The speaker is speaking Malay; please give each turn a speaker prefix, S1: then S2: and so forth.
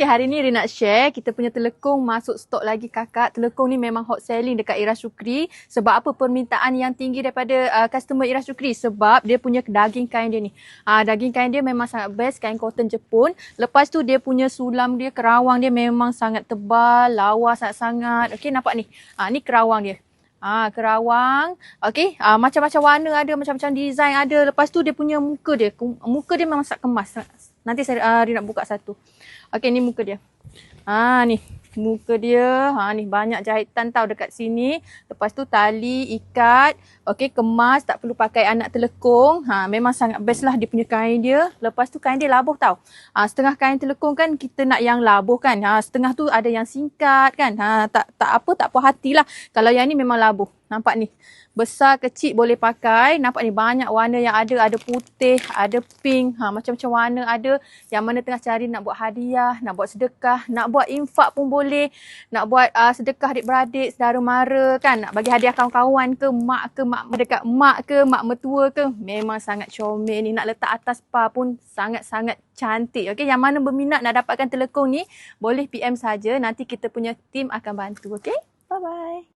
S1: Okay, hari ni Ria nak share kita punya telekung masuk stok lagi kakak. Telekung ni memang hot selling dekat Ira Shukri. Sebab apa permintaan yang tinggi daripada customer Ira Shukri? Sebab dia punya daging kain dia ni. Daging kain dia memang sangat best, kain cotton Jepun. Lepas tu dia punya sulam dia, kerawang dia memang sangat tebal, lawa sangat-sangat. Okay, nampak ni. Ni kerawang dia. Kerawang. Okay. Macam-macam warna ada, macam-macam design ada. Lepas tu dia punya muka dia. Muka dia memang sangat kemas. Nanti Ria nak buka satu. Okay, ni muka dia. Ni muka dia. Ni banyak jahitan tau dekat sini. Lepas tu tali, ikat. Okay, kemas. Tak perlu pakai anak telekung. Memang sangat best lah dia punya kain dia. Lepas tu kain dia labuh tau. Setengah kain telekung kan kita nak yang labuh kan. Setengah tu ada yang singkat kan. Tak puas hati lah. Kalau yang ni memang labuh. Nampak ni. Besar, kecil boleh pakai. Nampak ni banyak warna yang ada. Ada putih, ada pink. Macam-macam warna ada. Yang mana tengah cari nak buat hadiah, nak buat sedekah, nak buat infak pun boleh. Nak buat sedekah adik-beradik, saudara mara kan. Nak bagi hadiah kawan-kawan ke, mak dekat mak ke, mak mertua ke. Memang sangat comel ni. Nak letak atas spa pun sangat-sangat cantik. Okay, yang mana berminat nak dapatkan telekung ni, boleh PM saja. Nanti kita punya team akan bantu. Okay, bye-bye.